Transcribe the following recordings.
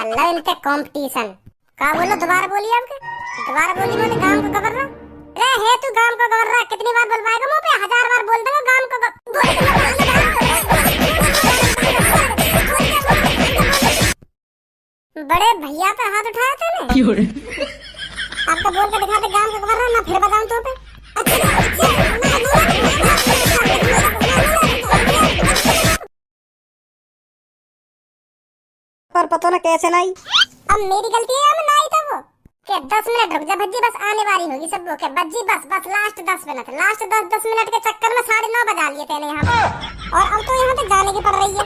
अल्लाह इनके कंपटीशन का बोलो। दोबारा बोलिए आपके, दोबारा बोलिए। बोले गांव को कवर रहा रे है तू, गांव को कवर रहा। कितनी बार बोलवाएगा मुंह पे? 1000 बार बोल दूंगा गांव को बड़े भैया पे हाथ उठाया तूने। आपका बोल के दिखा दे गांव को कवर रहा ना, फिर बताऊं तो पे। पर पता ना कैसे नहीं। अब मेरी गलती है या नहीं? तो वो के 10 मिनट रुक जा भज्जी, बस आने वाली होगी सब लोग के भज्जी। बस लास्ट 10 मिनट, लास्ट 10 मिनट के चक्कर में 9:30 बजा लिए तेने यहाँ पे। और अब तो यहाँ तक जाने की पड़ रही है।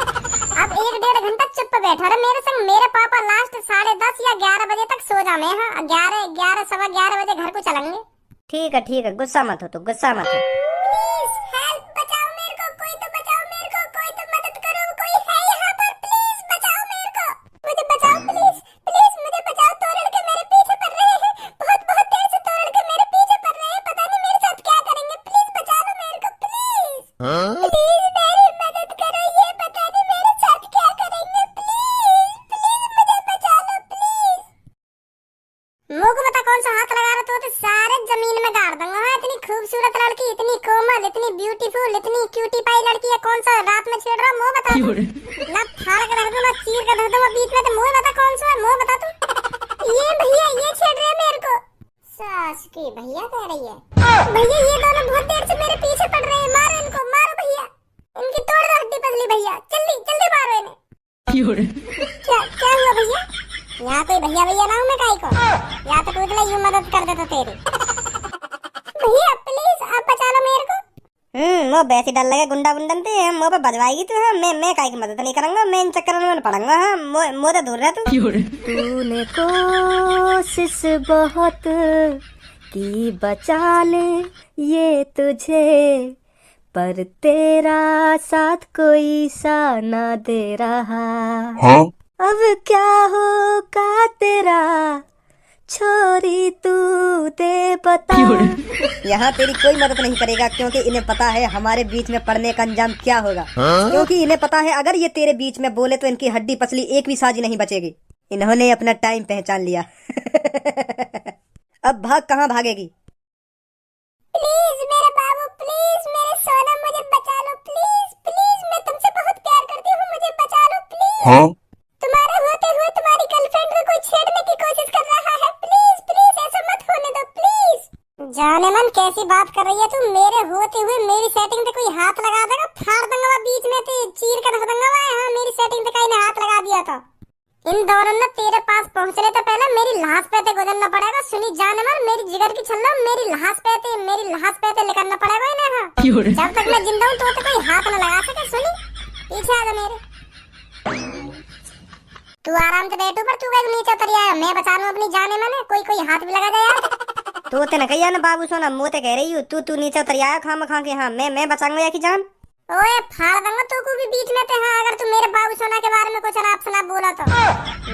अब 1-1.5 घंटा चुप बैठा रहे मेरे संग। मेरे पापा लास्ट 10:30 या 11 बजे तक सो जा। मैं हाँ 11 सवा 11 बजे घर को चलेंगे। ठीक है, गुस्सा मत हो तू, गुस्सा मत हो। प्लीज हेल्प, बचाओ मेरे को, कोई तो बचाओ मेरे को, कोई तो मदद करो, कोई है यहाँ पर? प्लीज बचाओ मेरे को, मुझे बचाओ प्लीज, प्लीज मुझे बचाओ। दो लड़के मेरे पीछे पड़ रहे हैं, बहुत देर से दो लड़के मेरे पीछे पड़ रहे हैं। पता नहीं मेरे साथ क्या करेंगे। प्लीज बचा लो मेरे को, प्लीज प्लीज मेरी मदद करो। ये पता नहीं मेरे साथ क्या करेंगे। प्लीज मुझे बचा लो प्लीज। मुंह को बता कौन सा हाथ लगा रहा तो सारे जमीन में गाड़ दूंगा। हाँ इतनी खूबसूरत लड़की, इतनी कोमल, इतनी ब्यूटीफुल, इतनी क्यूटी पाई लड़की है, कौन सा रात में छेड़ रहा? मुंह बता तू। ना फाड़ के रख दूं ना चीर के रख दूं बीच में। तो मुंह बता कौन सा है, मुंह बता तू। ये भैया ये छेड़ रहे हैं मेरे को। सास की भैया कह रही है। भैया ये दोनों बहुत देर से मेरे पीछे पड़ रहे हैं। मारो इनको, मारो भैया, इनकी तोड़ दो हड्डी पसली। भैया जल्दी जल्दी मारो इन्हें। क्या हुआ भैया? यहाँ कोई भैया ना हूँ मैं काई को, या तो पूछ ले यूं मदद कर देता तेरी। भैया प्लीज आप बचा लो मेरे को। वो वैसे डर लगे गुंडा बुंडन थे, हम मुंह पे बजवाएगी तू। हाँ मैं काई की मदद नहीं करूंगा, मैं इन चक्करों में पड़ूंगा। हाँ मुंह तो दूर रह तू। तूने कोशिश बहुत की बचा ले ये तुझे, पर तेरा साथ कोई सा ना दे रहा। हाँ? अब क्या होगा तेरा, छोरी तू दे बता। यहाँ तेरी कोई मदद नहीं करेगा, क्योंकि इन्हें पता है हमारे बीच में पड़ने का अंजाम क्या होगा। क्योंकि इन्हें पता है अगर ये तेरे बीच में बोले तो इनकी हड्डी पसली एक भी साजी नहीं बचेगी। इन्होंने अपना टाइम पहचान लिया। अब भाग, कहाँ भागेगी? प्लीज मेरे बाबू, प्लीज मेरे सोना, मुझे बचा लो प्लीज प्लीज। मैं तुमसे बहुत प्यार करती हूँ, मुझे बचा लो प्लीज। हाँ? तुम्हारे होते हुए तुम्हारी गर्लफ्रेंड को कोई छेड़ने की कोशिश कर रहा है। प्लीज प्लीज ऐसा मत होने दो प्लीज। जाने मन कैसी बात कर रही है तू? मेरे होते हुए मेरी सेटिंग पे कोई हाथ लगा देगा, फाड़ दूंगा बीच में से, चीर कर रख दूंगा। हाँ मेरी सेटिंग पे कहीं ने हाथ लगा दिया था। इन दोनों ने तेरे पास पहुंचने तो पहले मेरी लाश पे ते गुजरना पड़ेगा। सुनी जाने मन, मेरी जिगर की छल्लो, मेरी लाश पे ते निकलना पड़ेगा इन्हें। हाँ जब तक मैं जिंदा हूँ तो कोई हाथ न लगा सके। सुनी पीछे आ जा मेरे। तू आराम से बैठो, पर तू कैसे नीचे उतर आया? मैं बचा लूं अपनी जाने मन, कोई हाथ भी लगा दे यार। तो ते न कहिया ना बाबू सोना, मुँह ते कह रही हूँ तू नीचे उतर आया खाम खा के। हाँ मैं बचाऊंगा या की जान। ओए फाड़ दूंगा तू को भी बीच में ते। हाँ अगर तू मेरे बाबू सोना के बारे में कुछ अनाप शनाप बोला तो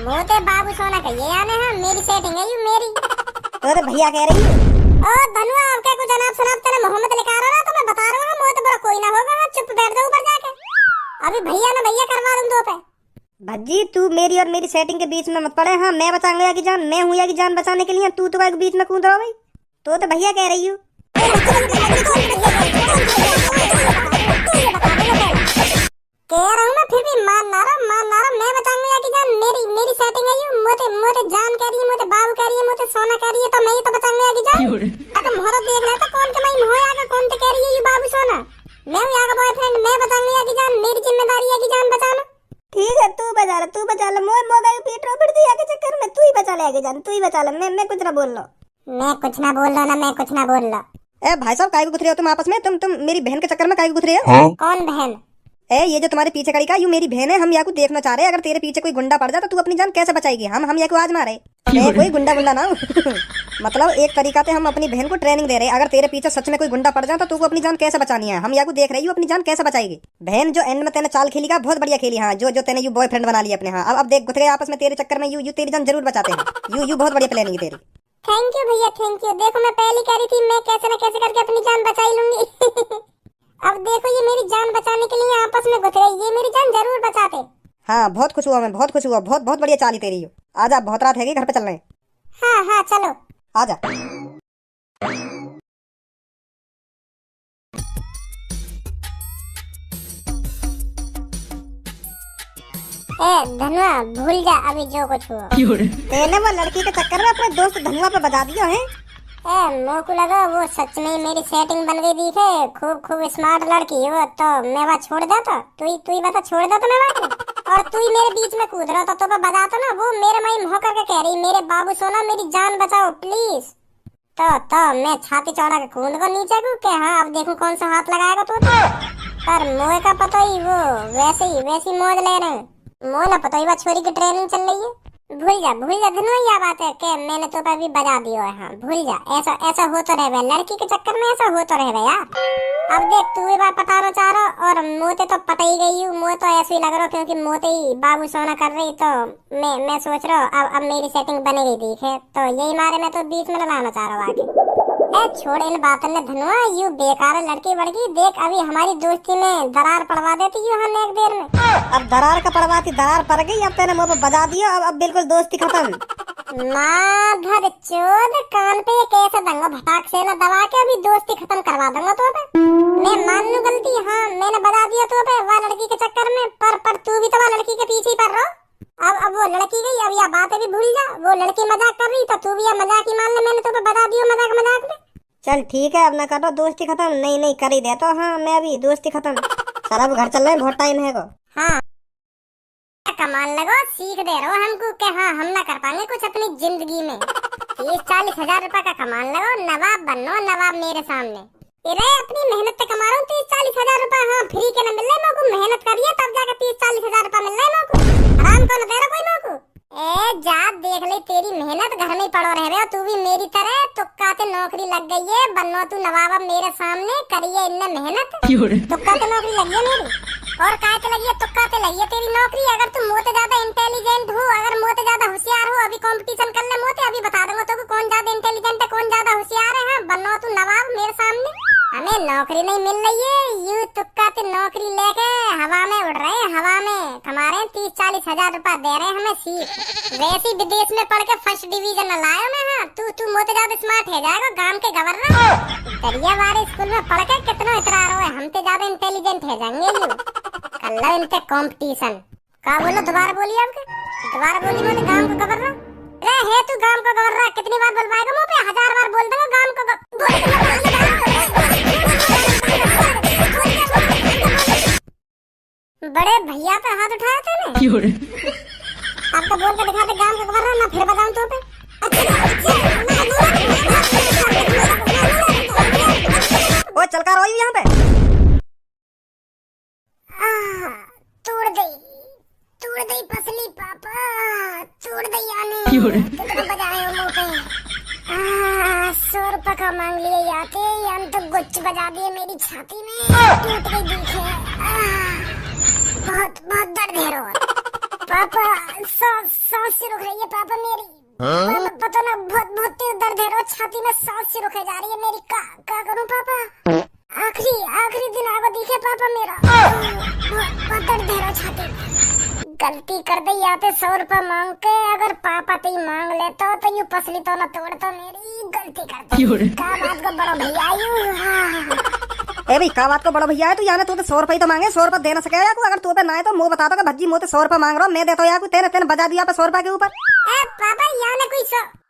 मोते बाबू सोना का ये आने। हाँ मेरी सेटिंग है यू मेरी। तो भैया कह रही हूँ। ओ धनुआ आपके कुछ अनाप शनाप तेरे मोहम्मद लिखा रहा तो मैं बता रहा हूँ। मोते बड़ा कोई ना होगा। हाँ चुप बैठ जाओ ऊपर जाके, अभी भैया ना भैया करवा दूं दो पे। भज्जी तू मेरी और मेरी सेटिंग के बीच में मत पड़े। हाँ मैं बचाऊंगा या की जान, मैं हूँ या की जान बचाने के लिए। तू तो बीच में कूद रहा भाई। तो भैया कह रही हूँ। कह रहा हूँ मैं, फिर भी मान ना रहा। मैं बताऊंगा या की जान, मेरी सेटिंग है यू। मोते जान कह रही है, मोते बाबू कह रही है, मोते सोना कह रही है, तो मैं ही तो बताऊंगा या की जान। अब मोहरा देख लेता कौन के मैं मोह आगा कौन तो कह रही है यू बाबू सोना। मैं हूँ यहाँ का बॉयफ्रेंड, मैं बताऊंगा या की जान, मेरी जिम्मेदारी है की जान बचाना। ठीक है तू बचा ले। मोगा पीट रो फिर दिया के चक्कर में। तू ही बचा ले आगे जान, तू ही बचा ले। मैं कुछ ना बोल रहा। मैं कुछ ना बोल रहा। ए भाई साहब काहे को गुथरे हो तुम आपस में? तुम मेरी बहन के चक्कर में काहे को गुथरे हो? कौन बहन? ए ये जो तुम्हारे पीछे खड़ी का यू मेरी बहन है। हम यहाँ को देखना चाह रहे हैं, अगर तेरे पीछे कोई गुंडा पड़ जाए तो तू अपनी जान कैसे बचाएगी? हम यहाँ को आज मारे? मैं कोई गुंडा ना हूँ। मतलब एक तरीका से हम अपनी बहन को ट्रेनिंग दे रहे हैं। अगर तेरे पीछे सच में कोई गुंडा पड़ जाए तो तू अपनी जान कैसे बचानी है, हम यहाँ को देख रही हूँ अपनी जान कैसे बचाएगी। बहन जो एंड में तेने चाल खेली का बहुत बढ़िया खेली। हाँ जो तेने यू बॉयफ्रेंड बना लिया अपने। हाँ अब देख गुथरे आपस में तेरे चक्कर में यू तेरी जान जरूर बचाते हैं। यू बहुत बढ़िया प्लानिंग है तेरी। थैंक यू भैया थैंक यू। देखो मैं पहले कह रही थी मैं कैसे न कैसे करके अपनी जान बचा ही लूंगी। अब देखो ये मेरी जान बचाने के लिए आपस में गुथरे, ये मेरी जान जरूर बचाते। हाँ बहुत खुश हुआ मैं, बहुत खुश हुआ, बहुत बहुत बढ़िया चाली तेरी हो। आजा, बहुत रात है, घर पे चल रहे हैं। हाँ हाँ चलो। आजा। ए धनुआ भूल जा अभी जो कुछ हुआ। तेने वो लड़की के चक्कर में अपने दोस्त धनुआ पे बजा दिया है। ए मोह को लगा वो सच में मेरी सेटिंग बन गई दिखे, खूब खूब स्मार्ट लड़की वो, तो मैं वहाँ छोड़ देता। तू ही बता, छोड़ देता मैं वहाँ, और तू ही मेरे बीच में कूद रहा था तो मैं बजाता ना। वो मेरे माई मोह करके कह रही मेरे बाबू सोना मेरी जान बचाओ प्लीज। तो मैं छाती चौड़ा के कूद को नीचे को के हाँ अब देखूं कौन सा हाथ लगाएगा तू। पर मोह का पता ही वो वैसी मौज ले रहे हैं। मोह ना पता ही वो छोरी की ट्रेनिंग चल रही है। भूल जा धनुआ, यह बात है कि मैंने तो भी बजा दिया है। हाँ भूल जा, ऐसा हो तो रहे लड़की के चक्कर में, ऐसा हो तो रहे यार। अब देख तू भी बात बताना चाह रहा और मोते तो पता ही गई हूँ। मोह तो ऐसे ही लग रहा क्योंकि मोते ही बाबू सोना कर रही, तो मैं सोच रहा हूँ अब मेरी सेटिंग बनेगी दिखे, तो यही मारे मैं तो बीच में लाना चाह रहा हूँ आगे। छोड़ इन बातों ने धनुआ, यू बेकार लड़की बड़की। देख अभी हमारी दोस्ती में दरार पड़वा देती यू हम एक देर में। अब दरार का पड़वाती, दरार पड़ गई, अब तेरे मुंह पे बजा दिया, अब बिल्कुल दोस्ती खत्म। माधर चोद कान पे कैसे दंगा भटाक से न दबा के अभी दोस्ती खत्म करवा दूंगा तो पे। मैं मान लूं गलती, हाँ मैंने बजा दिया तो पे वह लड़की के चक्कर में, पर तू भी तो वह लड़की के पीछे ही पड़ रहा। अब वो लड़की गई, अब यह बात भी भूल जा। वो लड़की मजाक कर रही तो तू भी यह मजाक ही मान ले, मैंने तो पे बता दिया मजाक में। चल ठीक है, अब ना करो दोस्ती खत्म। नहीं कर ही देता। हाँ मैं अभी दोस्ती खत्म। सर अब घर चल रहे हैं, बहुत टाइम है को। हाँ कमाल लगो, सीख दे रहो हमको कि हाँ हम ना कर पाएंगे कुछ अपनी जिंदगी में। 30-40 हजार रुपए का कमाल लगो, नवाब बनो नवाब मेरे सामने। अरे अपनी मेहनत से कमा रहा हूँ 30-40 हजार रुपए। हाँ फ्री के न मिल रहे मेरे को, मेहनत करिए तब जाकर 30-40 हजार रुपए मिल रहे मेरे को। आराम को न दे रहा कोई मेरे को। ए जा देख ले तेरी मेहनत, घर में ही पड़ो रह रहे हो तू भी मेरी तरह। तुक्का से नौकरी लग गई है, बनो तू नवाब मेरे सामने, करिए इनने मेहनत। तुक्का से नौकरी लगी है मेरी, और काय से लगी है? तुक्का से लगी है तेरी नौकरी। अगर तू मोते ज्यादा इंटेलिजेंट हो, अगर मोते ज्यादा होशियार हो, अभी कंपटीशन कर ले मोते, अभी बता दूंगा तो कौन ज्यादा इंटेलिजेंट है कौन ज्यादा होशियार है। हाँ बनो तू नवाब मेरे सामने। हमें नौकरी नहीं मिल रही है, यू तुक्का से नौकरी लेके हवा में उड़ रहे हैं, हवा में कमा रहे हैं। 30-40 हजार रुपए दे रहे हैं हमें सीख। वैसे विदेश में पढ़ के फर्स्ट डिवीजन लाया मैं। हाँ तू मोते ज्यादा स्मार्ट है जाएगा गांव के गवर्नर। दरिया वाले स्कूल में पढ़ के कितना इतरा रहे, हमसे ज्यादा इंटेलिजेंट है जाएंगे यू। कल इनसे कंपटीशन का बोलो, दोबारा बोलिए आपके, दोबारा बोलिए। बोले गांव को गवर्नर है तू, गांव को गवर्नर कितनी बार बोलवाएगा मुंह पे? 1000 बार बोल दूंगा गांव को बड़े भैया पे हाथ उठाया थे ने। आपको बोल के दिखा दे गांव का गवर्नर, ना फिर बताऊं तो पे। ओ चल कर रोई यहाँ पे। तोड़ दई पसली पापा, तोड़ दई आने। कितना बजाए हो मुंह पे। 100 रुपए का मांग लिए याते, यान तो गुच्छ बजा दिए मेरी छाती में, टूट गई दिखे। बहुत दर्द है रो पापा, सांस से रुक रही है पापा मेरी। पापा पता ना बहुत तेज दर्द है रो छाती में, सांस से रुके जा रही है मेरी। का करूं पापा? आखिरी दिन आगे दिखे पापा मेरा। बहुत दर्द है रो छाती में। गलती कर दी आते 100 रुपए मांग के, अगर पापा ती मांग लेता तो यू पसली तो न तोड़ता, मेरी गलती कर दी। का बात को बड़ा भैया यू। ए भाई का बात को बड़ा भैया है तू, याने तू तो 100 रुपए तो मांगे, 100 रुपए देना सके या को? अगर तू पे ना है तो मुंह बता दो कि भज्जी मोते 100 रुपए मांग रहा हूं, मैं देता हूं या को। तेने बजा दिया पे 100 रुपए के ऊपर। ए पापा याने कोई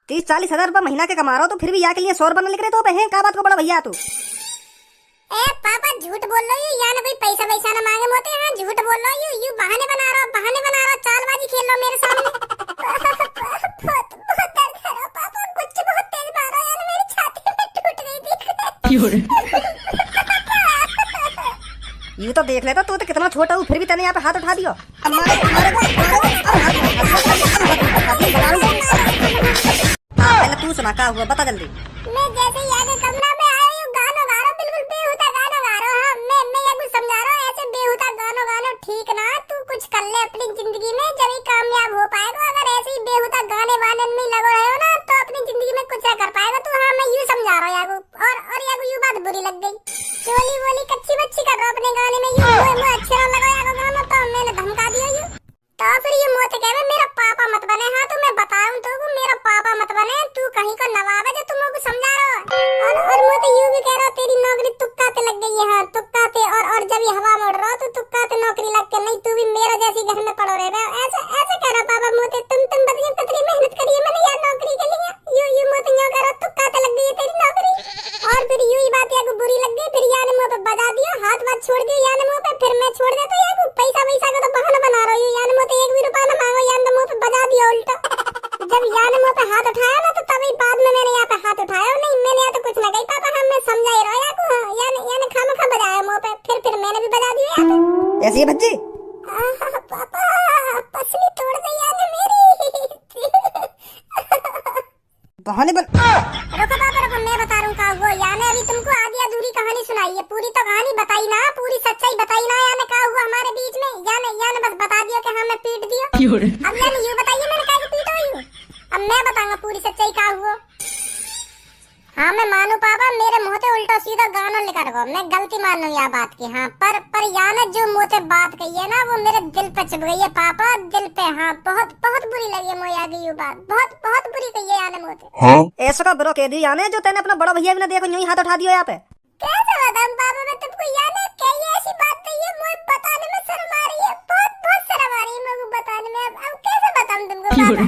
30-40 हजार रुपए महीना के कमा रहा हो तो फिर भी या के लिए 100 रुपए लिख रहे तो पे हैं। का बात को बड़ा भैया तू? ए पापा झूठ बोल रही हो, याने कोई पैसा ना मांगे मोते। हाँ झूठ बोल रही हो, यू बहाने बना रहा हो, चालबाजी खेल रहा मेरे सामने। बहुत दर्द है पापा, कुछ बहुत तेज मारा यार, मेरी छाती में टूट गई थी। यू तो देख लेता तू तो कितना छोटा हूँ, फिर भी तेने यहाँ पे हाथ उठा दियो। पहले तू सुना का हुआ, बता जल्दी। मैं जैसे ही आगे कमरा में आया हूँ, गाना गा रहा हूँ, बिल्कुल बेहुदा गाना गा रहा हूँ। मैं ये कुछ समझा रहा हूँ, ऐसे बेहुदा गाना ठीक ना। तू कुछ कर ले अपनी जिंदगी में, जब ही कामयाब हो पाएगा। अगर ऐसे ही बेहुदा गाने वाने में लगा रहे हो ना तो अपनी जिंदगी में कुछ कर पाएगा तू। हाँ मैं यूँ समझा रहा हूँ यागू, और यागू यू बात बुरी लग गई। चोली वोली कच्ची बच्ची कर रहा हूँ अपने गाने में, यू अच्छे ना लगा यागू गाना, तो मैंने धमका दिया यू। कहीं को नवाब है जो तुम को समझा रहे हो। और मैं तो यूं भी कह रहा हूं तेरी नौकरी तुक्का पे लग गई है। हाँ तुक्का पे, और जब ये हवा में उड़ रहा हो तो तुक्का पे नौकरी लग के, नहीं तू भी मेरा जैसी घर में पड़ो रहे। ऐसे ऐसे कह रहा पापा मोते, तुम बताइए कितनी मेहनत करी है मैंने यार नौकरी के लिए। यूं मोते यूं कह रहा तुक्का पे लग गई है तेरी नौकरी। और फिर यूं ही बात या को बुरी लग गई, फिर यार मुंह पे बजा दिया, हाथ बात छोड़ दिया यार मुंह पे, फिर मैं छोड़ देता यार को पैसा का तो बहाना बना रहा हूं। यार मोते 1 भी रुपया ना मांगो, यार मुंह पे बजा दिया उल्टा। जब यार ने मुंह पे हाथ उठाया ना तो तभी बाद में मैंने यहाँ पे हाथ उठाया। नहीं मैंने यहाँ तो कुछ ना कही पापा, हम मैं समझा ही रहा यार को। याने खामखा बजाया मुंह पे, फिर मैंने भी बजा दिया यहाँ पे। ऐसी है भज्जी? पापा पसली तोड़ दी यार ने मेरी। बहाने बन। रुको पापा रुको, मैं बता रहा हूँ का हुआ। याने अभी तुमको आधी अधूरी कहानी सुनाई है, पूरी तो कहानी बताई ना, पूरी सच्चाई बताई ना। याने का हुआ हमारे बीच में, याने बस बता दिया कि हाँ मैं पीट दिया। अब याने यूं बताइए मैंने काहे को पीटा हुई हूँ। अब मैं बताऊंगा पूरी सच्चाई का हुआ। हाँ मैं मानू पापा, मेरे मुंह से उल्टा सीधा गाना निकल गया, मैं गलती मानू यह बात की। हाँ पर याने जो मुंह से बात कही है ना वो मेरे दिल पे चुभ गई है पापा, दिल पे। हाँ बहुत बुरी लगी है मुझे आगे ये बात, बहुत बुरी कही है याने मुंह से। ऐसा का बुरा कह दी याने जो तेने अपना बड़ा भैया भी ना देखो यूं ही हाथ उठा दिया यहाँ पे। कैसे बताऊं पापा मैं तुमको, याने कही ऐसी बात कही है मुझे बताने में शर्म आ रही है, बहुत शर्म आ रही है मुझे बताने में। अब कैसे बताऊं तुमको पापा।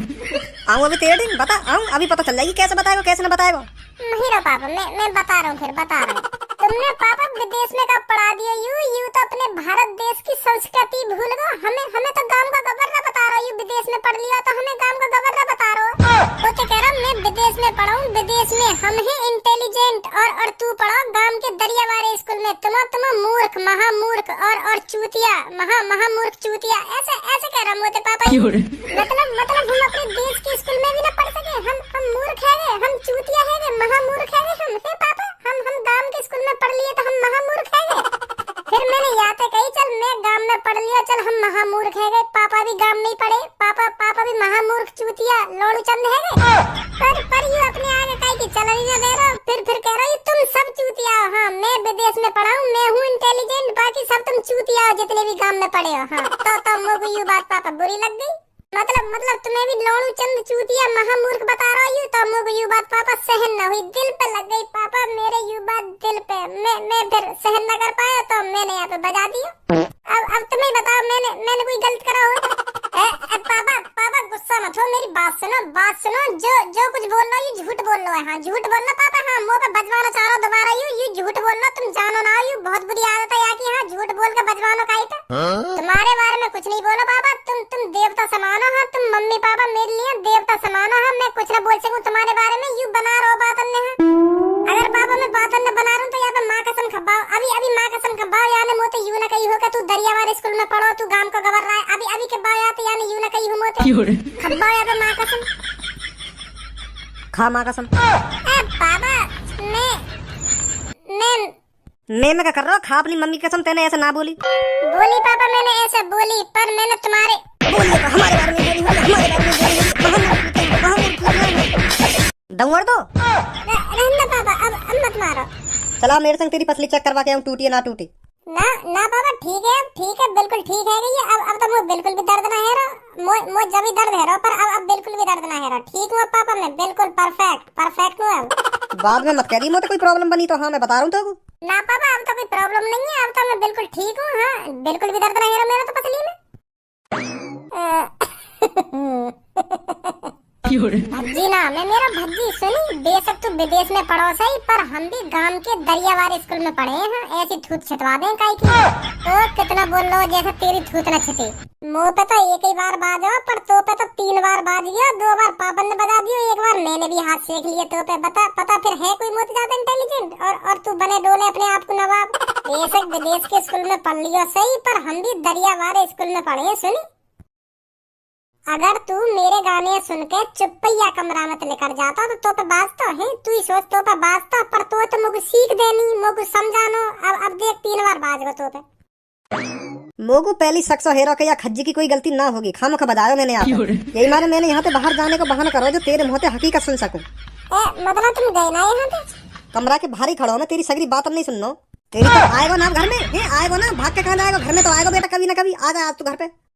आऊं अभी तेरे दिन बता, आऊं अभी पता चल जाएगी कैसे बताएगा कैसे न बताएगा। नहीं रो पापा, मैं बता रहा हूँ, फिर बता रहा हूँ। तुमने पापा विदेश में कब पढ़ा दिया यूं तो अपने भारत देश की संस्कृति भूल गए। हमें तो गांव का गवर्नर बता रहा हूँ, विदेश में पढ़ लिया तो हमें गांव का गवर्नर बता रहा हूँ। तो क्या कह रहा हूँ, मैं विदेश में पढ़ा हूँ, विदेश में हम हैं इंटेलिजेंट और तू पढ़ा गांव के दरियावारे स्कूल में। तुम मूर्ख महामूर्ख और चूतिया महामूर्ख चूतिया। ऐसे कह रहा हूँ मोते पापा। मतलब हम अपने देश के स्कूल में भी ना पढ़ सके, हम मूर्ख है, हम चूतिया है, महामूर्ख है हम। हे पापा हम गांव के स्कूल में पढ़ लिए तो हम महामूर्ख है। फिर मैंने यहाँ पे कही चल मैं गांव में पढ़ लिया, चल हम महामूर्ख है। पापा भी गांव में ही पढ़े, पापा भी महामूर्ख चूतिया लोड़ू चंद है। पर यू अपने आगे कही कि चल नहीं दे रहा, फिर कह रहा तुम सब चूतिया हो। हाँ मैं विदेश में पढ़ा हूँ, मैं हूँ इंटेलिजेंट, बाकी सब तुम चूतिया हो जितने भी गांव में पढ़े हो। हाँ तो मुझे यू बात पापा बुरी लग गई। मतलब तुम्हें भी लोड़ू चंद चूतिया महामूर्ख बता रहा हूँ तो मुझे यू बात पापा सहन न हुई, दिल पे लग गई पापा मेरे यू बात दिल पे। मैं फिर सहन न कर पाया तो मैंने यहाँ पे बजा दिया। अब तुम्हें बताओ मैंने कोई गलत करा हो? पापा गुस्सा मत हो, मेरी बात सुनो। जो कुछ बोल रहा हूँ झूठ बोल रहा है। हाँ झूठ बोलना पापा, हाँ मुँह पे बजवाना चाह रहा दोबारा यू झूठ बोलना। तुम जानो ना यू बहुत बुरी आदत है यहाँ की। हाँ झूठ बोल के बजवानो का ही तुम्हारे बारे में कुछ नहीं बोला पापा, तुम देवता समान हो। हाँ तुम मम्मी पापा मेरे लिए देवता समान हो। हाँ मैं कुछ न बोल सकूं तुम्हारे बारे में, यू बना रहो बात अन्य। अगर पापा मैं बात अन्य बना रहा हूँ तो यहाँ पे माँ कसम खबाओ, अभी माँ कसम खबाओ। यानी मोते यू न कही हो कि तू दरियावार स्कूल में पढ़ो, तू गांव का गवर रहा है। अभी के बात यानी यानी यू न कही हो मोते खबाओ यहाँ पे माँ कसम। खा माँ कसम। पापा मैं क्या कर रहा हूँ, खा अपनी मम्मी कसम। तेने ऐसा ना बोली पापा, मैंने ऐसे बोली पर मैंने तुम्हारे हमारे बारे में दंगड़ दो। रहना पापा, अब मत मारो। चला मेरे संग तेरी पसली चेक करवा के आऊं, टूटी है ना टूटी। ना पापा ठीक है बिल्कुल ठीक है ये। अब तो मुझे बिल्कुल भी दर्द ना है रहा, मुझे जब भी दर्द है रहा, पर अब बिल्कुल भी दर्द ना है रहा। ठीक हूँ पापा, मैं बिल्कुल परफेक्ट हूँ। बाद में मत कह रही मुझे कोई प्रॉब्लम बनी तो। हाँ मैं बता रहा हूँ तो ना पापा अब तो कोई प्रॉब्लम नहीं है, अब तो मैं बिल्कुल ठीक हूँ। हाँ बिल्कुल भी दर्द ना है रहा मेरा तो पसली में। भज्जी ना मैं मेरा भज्जी सुनी, बेशक तू विदेश में पढ़ो सही, पर हम भी गांव के दरियावार स्कूल में पढ़े हैं। ऐसी थूत छिटवा दें काई की। तो कितना बोल लो जैसे तेरी थूत न छिटे। मुंह पे तो एक ही बार बाजो, पर तो पे तो 3 बार बाज गया, 2 बार पापा ने बजा दियो, 1 बार मैंने भी हाथ सेक लिए तो पे। पता फिर है कोई मुझसे ज्यादा इंटेलिजेंट, और तू बने डोले अपने आप को नवाब। बेशक विदेश के स्कूल में पढ़ लियो सही, पर हम भी दरियावार स्कूल में पढ़े हैं सुनी। अगर तू मेरे गाने सुन के चुपैया कमरा में लेकर जाता तो पे बाजता है। तू ही सोच तो पे बाजता, पर तो मुझे सीख देनी, मुझे समझानो। अब देख 3 बार बाज गो तो पे। मोगू पहली शख्स हेरो के या खज्जी की कोई गलती ना होगी, खामखा बताया मैंने यहाँ पे। यही मारे मैंने यहाँ पे बाहर जाने को बहाना करो जो तेरे मुँह से हकीकत सुन सकूं। मतलब तुम गए ना यहाँ पे? कमरा के बाहर ही खड़ा हो, मैं तेरी सगरी बात अब नहीं सुन लो। तेरी तो आएगा ना घर में, आएगा ना, भाग के कहाँ जाएगा, घर में तो आएगा बेटा कभी ना कभी। आ जा आज तू घर पे।